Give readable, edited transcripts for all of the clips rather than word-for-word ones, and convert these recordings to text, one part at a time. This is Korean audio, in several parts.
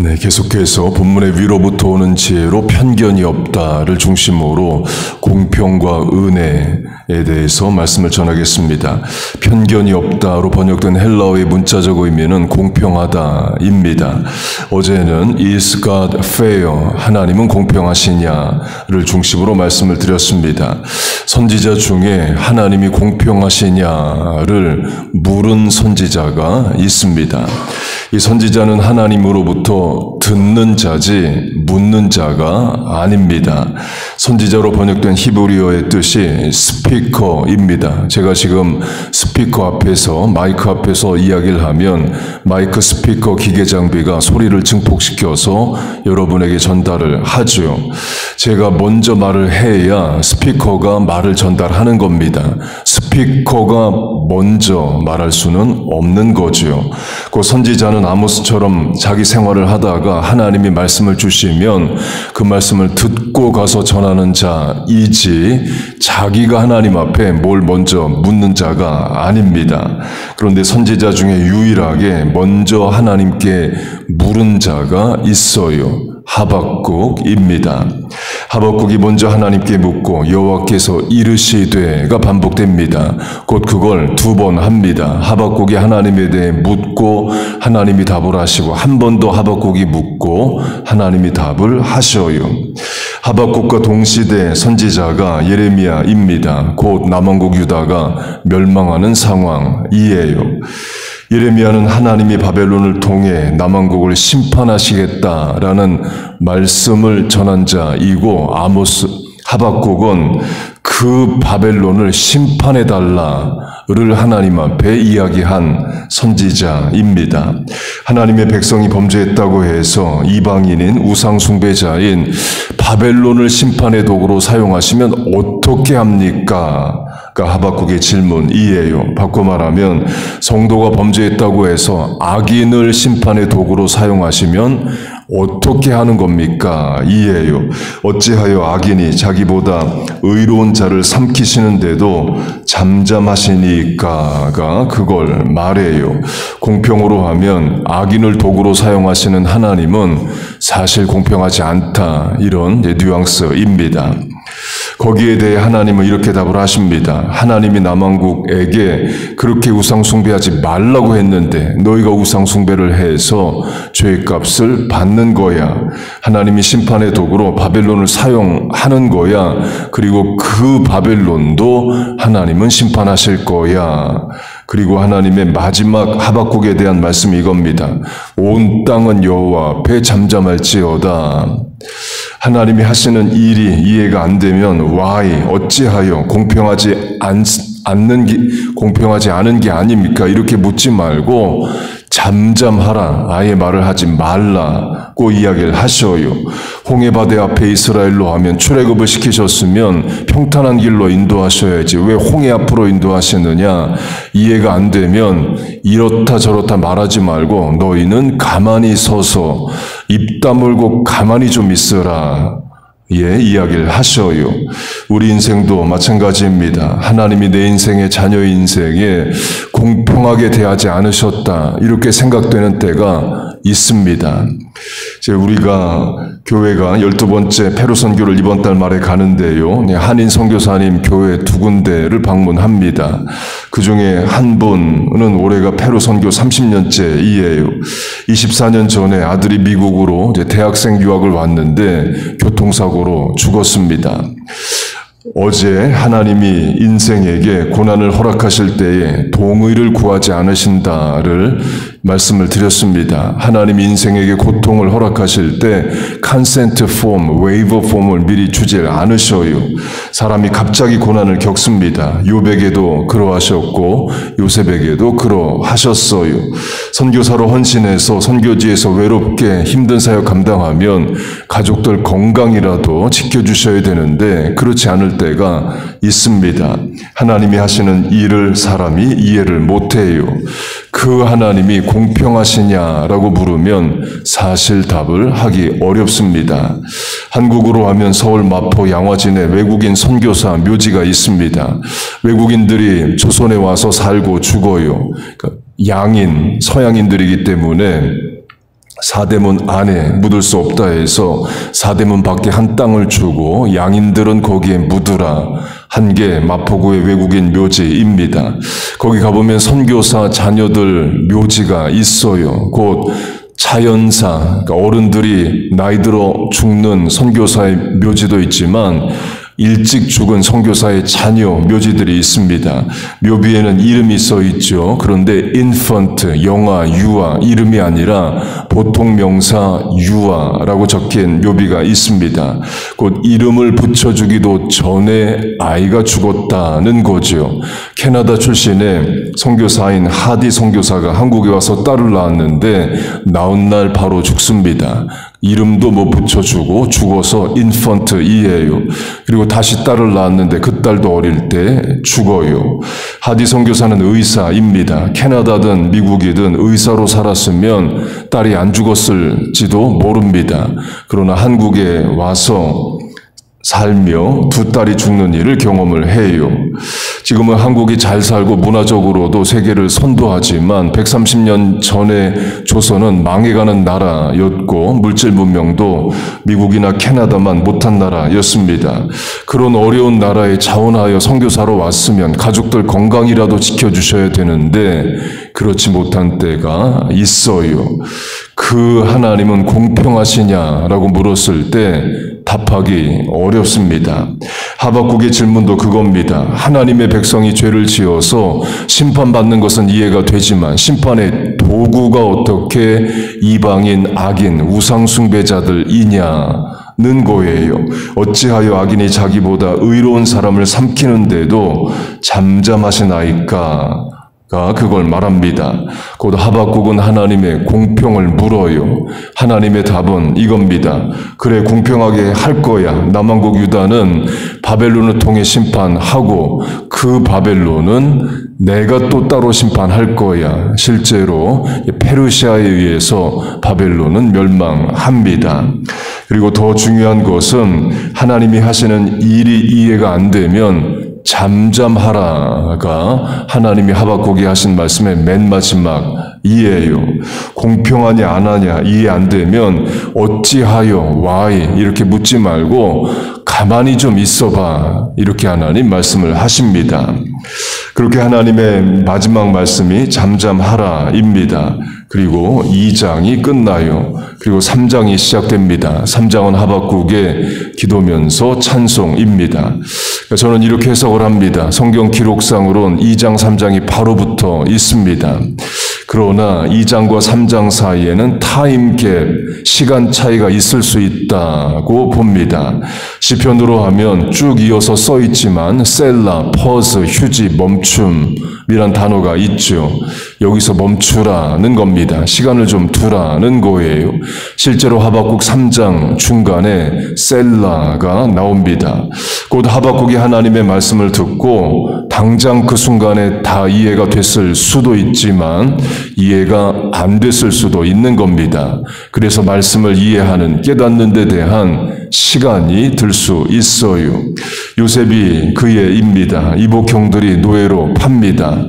네, 계속해서 본문의 위로부터 오는 지혜로 편견이 없다를 중심으로 공평과 은혜에 대해서 말씀을 전하겠습니다. 편견이 없다로 번역된 헬라어의 문자적 의미는 공평하다입니다. 어제는 Is God fair? 하나님은 공평하시냐를 중심으로 말씀을 드렸습니다. 선지자 중에 하나님이 공평하시냐를 물은 선지자가 있습니다. 이 선지자는 하나님으로부터 듣는 자지 묻는 자가 아닙니다. 선지자로 번역된 히브리어의 뜻이 스피커입니다. 제가 지금 스피커 앞에서 마이크 앞에서 이야기를 하면 마이크 스피커 기계 장비가 소리를 증폭시켜서 여러분에게 전달을 하죠. 제가 먼저 말을 해야 스피커가 말을 전달하는 겁니다. 스피커가 먼저 말할 수는 없는 거죠. 그 선지자는 아모스처럼 자기 생활을 하다가 하나님이 말씀을 주시면 그 말씀을 듣고 가서 전하는 자이지 자기가 하나님 앞에 뭘 먼저 묻는 자가 아닙니다. 그런데 선지자 중에 유일하게 먼저 하나님께 물은 자가 있어요. 하박국입니다. 하박국이 먼저 하나님께 묻고 여호와께서 이르시되가 반복됩니다. 곧 그걸 2번 합니다. 하박국이 하나님에 대해 묻고 하나님이 답을 하시고 한 번 더 하박국이 묻고 하나님이 답을 하셔요. 하박국과 동시대 선지자가 예레미야입니다. 곧 남왕국 유다가 멸망하는 상황이에요. 예레미야는 하나님이 바벨론을 통해 남왕국을 심판하시겠다라는 말씀을 전한 자이고 하박국은 그 바벨론을 심판해달라를 하나님 앞에 이야기한 선지자입니다. 하나님의 백성이 범죄했다고 해서 이방인인 우상숭배자인 바벨론을 심판의 도구로 사용하시면 어떻게 합니까? 하박국의 질문이에요. 바꿔 말하면 성도가 범죄했다고 해서 악인을 심판의 도구로 사용하시면 어떻게 하는 겁니까? 이에요. 어찌하여 악인이 자기보다 의로운 자를 삼키시는데도 잠잠하시니까가 그걸 말해요. 공평으로 하면 악인을 도구로 사용하시는 하나님은 사실 공평하지 않다. 이런 뉘앙스입니다. 거기에 대해 하나님은 이렇게 답을 하십니다. 하나님이 남왕국에게 그렇게 우상숭배하지 말라고 했는데 너희가 우상숭배를 해서 죄값을 받는 거야. 하나님이 심판의 도구로 바벨론을 사용하는 거야. 그리고 그 바벨론도 하나님은 심판하실 거야. 그리고 하나님의 마지막 하박국에 대한 말씀이 이겁니다. 온 땅은 여호와 앞에 잠잠할지어다. 하나님이 하시는 일이 이해가 안 되면 why, 어찌하여 공평하지 않은 게 아닙니까? 이렇게 묻지 말고 잠잠하라, 아예 말을 하지 말라고 이야기를 하셔요. 홍해바다 앞에 이스라엘로 하면 출애굽을 시키셨으면 평탄한 길로 인도하셔야지 왜 홍해 앞으로 인도하시느냐? 이해가 안 되면 이렇다 저렇다 말하지 말고 너희는 가만히 서서 입 다물고 가만히 좀 있으라. 이야기를 하셔요. 우리 인생도 마찬가지입니다. 하나님이 내 인생의 자녀의 인생에 공평하게 대하지 않으셨다. 이렇게 생각되는 때가 있습니다. 이제 우리가 교회가 12번째 페루 선교를 이번 달 말에 가는데요. 한인 선교사님 교회 2군데를 방문합니다. 그 중에 한 분은 올해가 페루 선교 30년째이에요. 24년 전에 아들이 미국으로 이제 대학생 유학을 왔는데 교통사고로 죽었습니다. 어제 하나님이 인생에게 고난을 허락하실 때에 동의를 구하지 않으신다를 말씀을 드렸습니다. 하나님이 인생에게 고통을 허락하실 때 consent form, waiver form을 미리 주지 않으셔요. 사람이 갑자기 고난을 겪습니다. 욥에게도 그러하셨고 요셉에게도 그러하셨어요. 선교사로 헌신해서 선교지에서 외롭게 힘든 사역 감당하면 가족들 건강이라도 지켜주셔야 되는데 그렇지 않을 때가 있습니다. 하나님이 하시는 일을 사람이 이해를 못해요. 그 하나님이 공평하시냐라고 물으면 사실 답을 하기 어렵습니다. 한국으로 하면 서울 마포 양화진에 외국인 선교사 묘지가 있습니다. 외국인들이 조선에 와서 살고 죽어요. 그러니까 양인, 서양인들이기 때문에 사대문 안에 묻을 수 없다 해서 사대문 밖에 한 땅을 주고 양인들은 거기에 묻으라 한 게 마포구의 외국인 묘지입니다. 거기 가보면 선교사 자녀들 묘지가 있어요. 곧 차연사, 그러니까 어른들이 나이 들어 죽는 선교사의 묘지도 있지만 일찍 죽은 선교사의 자녀 묘지들이 있습니다. 묘비에는 이름이 써 있죠. 그런데 infant, 영아, 유아 이름이 아니라 보통 명사 유아라고 적힌 묘비가 있습니다. 곧 이름을 붙여주기도 전에 아이가 죽었다는 거죠. 캐나다 출신의 선교사인 하디 선교사가 한국에 와서 딸을 낳았는데 낳은 날 바로 죽습니다. 이름도 못 붙여주고 죽어서 인펀트이에요. 그리고 다시 딸을 낳았는데 그 딸도 어릴 때 죽어요. 하디 선교사는 의사입니다. 캐나다든 미국이든 의사로 살았으면 딸이 안 죽었을지도 모릅니다. 그러나 한국에 와서 살며 두 딸이 죽는 일을 경험을 해요. 지금은 한국이 잘 살고 문화적으로도 세계를 선도하지만 130년 전에 조선은 망해가는 나라였고 물질 문명도 미국이나 캐나다만 못한 나라였습니다. 그런 어려운 나라에 자원하여 선교사로 왔으면 가족들 건강이라도 지켜주셔야 되는데 그렇지 못한 때가 있어요. 그 하나님은 공평하시냐라고 물었을 때 답하기 어렵습니다. 하박국의 질문도 그겁니다. 하나님의 백성이 죄를 지어서 심판받는 것은 이해가 되지만 심판의 도구가 어떻게 이방인, 악인, 우상숭배자들이냐는 거예요. 어찌하여 악인이 자기보다 의로운 사람을 삼키는데도 잠잠하시나이까? 그걸 말합니다. 곧 하박국은 하나님의 공평을 물어요. 하나님의 답은 이겁니다. 그래 공평하게 할 거야. 남왕국 유다는 바벨론을 통해 심판하고 그 바벨론은 내가 또 따로 심판할 거야. 실제로 페르시아에 의해서 바벨론은 멸망합니다. 그리고 더 중요한 것은 하나님이 하시는 일이 이해가 안 되면 잠잠하라가 하나님이 하박국에 하신 말씀의 맨 마지막이에요. 공평하냐 안 하냐 이해 안 되면 어찌하여 why 이렇게 묻지 말고 가만히 좀 있어봐 이렇게 하나님 말씀을 하십니다. 그렇게 하나님의 마지막 말씀이 잠잠하라입니다. 그리고 2장이 끝나요. 그리고 3장이 시작됩니다. 3장은 하박국의 기도면서 찬송입니다. 저는 이렇게 해석을 합니다. 성경 기록상으론 2장, 3장이 바로 붙어 있습니다. 그러나 2장과 3장 사이에는 타임 갭, 시간 차이가 있을 수 있다고 봅니다. 시편으로 하면 쭉 이어서 써 있지만 셀라, 퍼즈, 휴지, 멈춤이란 단어가 있죠. 여기서 멈추라는 겁니다. 시간을 좀 두라는 거예요. 실제로 하박국 3장 중간에 셀라가 나옵니다. 곧 하박국이 하나님의 말씀을 듣고 당장 그 순간에 다 이해가 됐을 수도 있지만 이해가 안 됐을 수도 있는 겁니다. 그래서 말씀을 이해하는, 깨닫는 데 대한 시간이 들 수 있어요. 요셉이 그의 입니다. 이복 형들이 노예로 팝니다.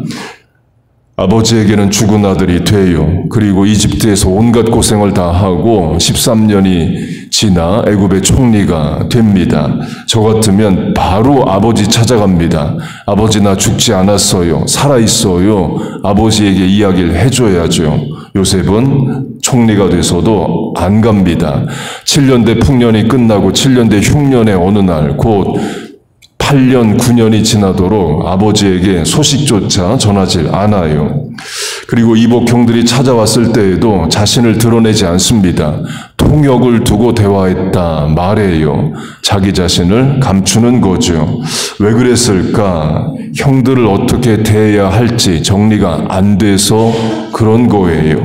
아버지에게는 죽은 아들이 돼요. 그리고 이집트에서 온갖 고생을 다 하고 13년이 지나 애굽의 총리가 됩니다. 저 같으면 바로 아버지 찾아갑니다. 아버지 나 죽지 않았어요. 살아있어요. 아버지에게 이야기를 해줘야죠. 요셉은 총리가 돼서도 안 갑니다. 7년대 풍년이 끝나고 7년대 흉년의 어느 날 곧 8년, 9년이 지나도록 아버지에게 소식조차 전하지 않아요. 그리고 이복 형들이 찾아왔을 때에도 자신을 드러내지 않습니다. 통역을 두고 대화했다 말해요. 자기 자신을 감추는 거죠. 왜 그랬을까? 형들을 어떻게 대해야 할지 정리가 안 돼서 그런 거예요.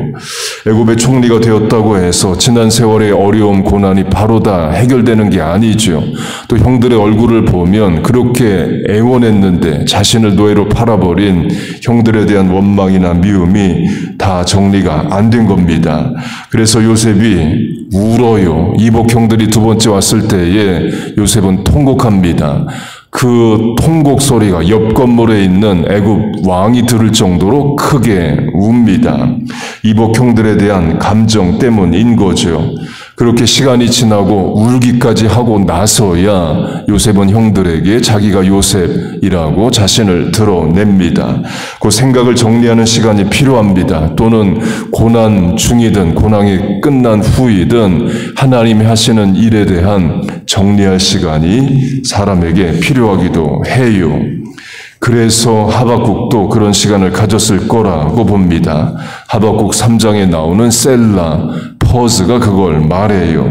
애굽의 총리가 되었다고 해서 지난 세월의 어려움, 고난이 바로 다 해결되는 게 아니죠. 또 형들의 얼굴을 보면 그렇게 애원했는데 자신을 노예로 팔아버린 형들에 대한 원망이나 미움이 다 정리가 안 된 겁니다. 그래서 요셉이 울어요. 이복 형들이 두 번째 왔을 때에 요셉은 통곡합니다. 그 통곡 소리가 옆 건물에 있는 애굽 왕이 들을 정도로 크게 웁니다. 이복 형들에 대한 감정 때문인 거죠. 그렇게 시간이 지나고 울기까지 하고 나서야 요셉은 형들에게 자기가 요셉이라고 자신을 드러냅니다. 그 생각을 정리하는 시간이 필요합니다. 또는 고난 중이든 고난이 끝난 후이든 하나님이 하시는 일에 대한 정리할 시간이 사람에게 필요하기도 해요. 그래서 하박국도 그런 시간을 가졌을 거라고 봅니다. 하박국 3장에 나오는 셀라, 퍼즈가 그걸 말해요.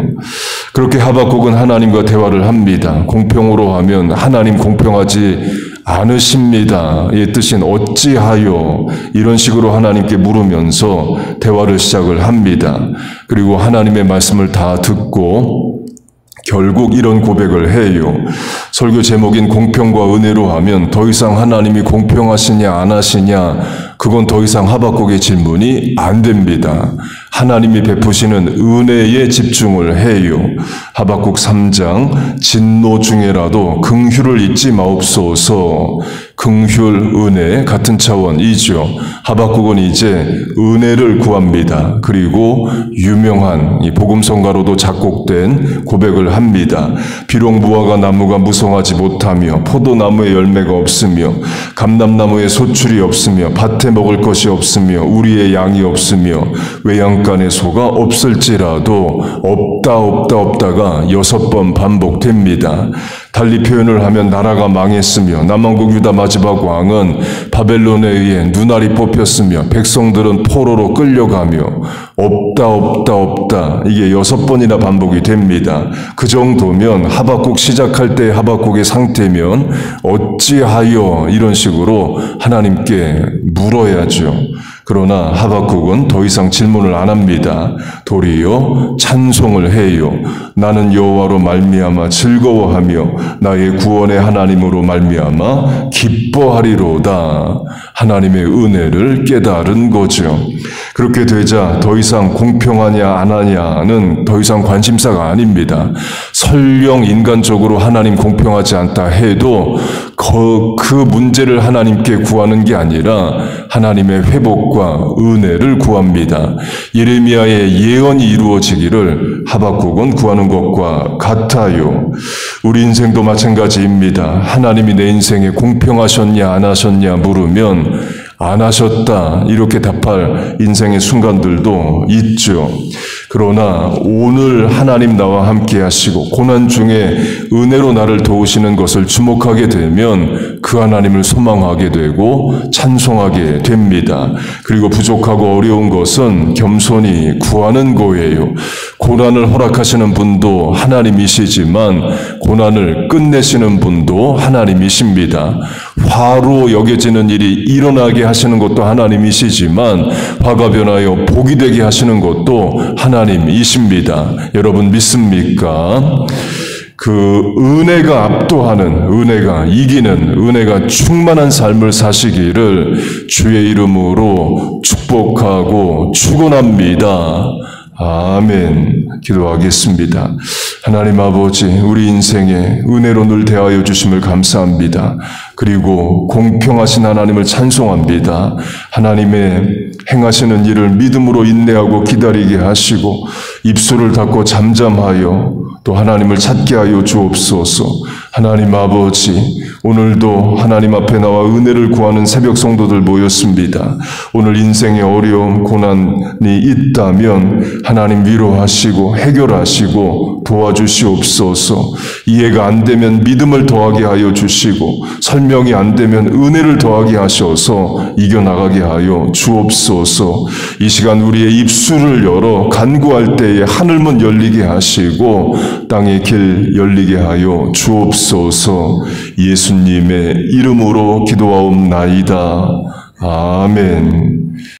그렇게 하박국은 하나님과 대화를 합니다. 공평으로 하면 하나님 공평하지 않으십니다. 이 뜻인 어찌하여 이런 식으로 하나님께 물으면서 대화를 시작을 합니다. 그리고 하나님의 말씀을 다 듣고 결국 이런 고백을 해요. 설교 제목인 공평과 은혜로 하면 더 이상 하나님이 공평하시냐 안 하시냐 그건 더 이상 하박국의 질문이 안 됩니다. 하나님이 베푸시는 은혜에 집중을 해요. 하박국 3장 진노 중에라도 긍휼을 잊지 마옵소서. 긍휼, 은혜 같은 차원이죠. 하박국은 이제 은혜를 구합니다. 그리고 유명한 이 복음성가로도 작곡된 고백을 합니다. 비록 무화과 나무가 무성하지 못하며 포도나무에 열매가 없으며 감람나무에 소출이 없으며 밭에 먹을 것이 없으며 우리의 양이 없으며 외양간에 소가 없을지라도 없다가 6번 반복됩니다. 달리 표현을 하면 나라가 망했으며 남왕국 유다 마지막 왕은 바벨론에 의해 눈알이 뽑혔으며 백성들은 포로로 끌려가며 없다 이게 6번이나 반복이 됩니다. 그 정도면 하박국 시작할 때 하박국의 상태면 어찌하여 이런 식으로 하나님께 물어야죠. 그러나 하박국은 더 이상 질문을 안 합니다. 도리어 찬송을 해요. 나는 여호와로 말미암아 즐거워하며 나의 구원의 하나님으로 말미암아 기뻐하리로다. 하나님의 은혜를 깨달은 거죠. 그렇게 되자 더 이상 공평하냐 안 하냐는 더 이상 관심사가 아닙니다. 설령 인간적으로 하나님 공평하지 않다 해도 그 문제를 하나님께 구하는 게 아니라 하나님의 회복과 은혜를 구합니다. 예레미야의 예언이 이루어지기를 하박국은 구하는 것과 같아요. 우리 인생도 마찬가지입니다. 하나님이 내 인생에 공평하셨냐 안 하셨냐 물으면 안 하셨다 이렇게 답할 인생의 순간들도 있죠. 그러나 오늘 하나님 나와 함께 하시고 고난 중에 은혜로 나를 도우시는 것을 주목하게 되면 그 하나님을 소망하게 되고 찬송하게 됩니다. 그리고 부족하고 어려운 것은 겸손히 구하는 거예요. 고난을 허락하시는 분도 하나님이시지만 고난을 끝내시는 분도 하나님이십니다. 화로 여겨지는 일이 일어나게 하시는 것도 하나님이시지만 화가 변하여 복이 되게 하시는 것도 하나님이십니다. 여러분 믿습니까? 그 은혜가 압도하는, 은혜가 이기는, 은혜가 충만한 삶을 사시기를 주의 이름으로 축복하고 축원합니다. 아멘. 기도하겠습니다. 하나님 아버지, 우리 인생에 은혜로 늘 대하여 주심을 감사합니다. 그리고 공평하신 하나님을 찬송합니다. 하나님의 행하시는 일을 믿음으로 인내하고 기다리게 하시고 입술을 닫고 잠잠하여 또 하나님을 찾게 하여 주옵소서. 하나님 아버지, 오늘도 하나님 앞에 나와 은혜를 구하는 새벽 성도들 모였습니다. 오늘 인생의 어려움, 고난이 있다면 하나님 위로하시고 해결하시고 도와주시옵소서. 이해가 안 되면 믿음을 더하게 하여 주시고 설명이 안 되면 은혜를 더하게 하셔서 이겨나가게 하여 주옵소서. 이 시간 우리의 입술을 열어 간구할 때에 하늘문 열리게 하시고 땅의 길 열리게 하여 주옵소서. 예수님의 이름으로 기도하옵나이다. 아멘.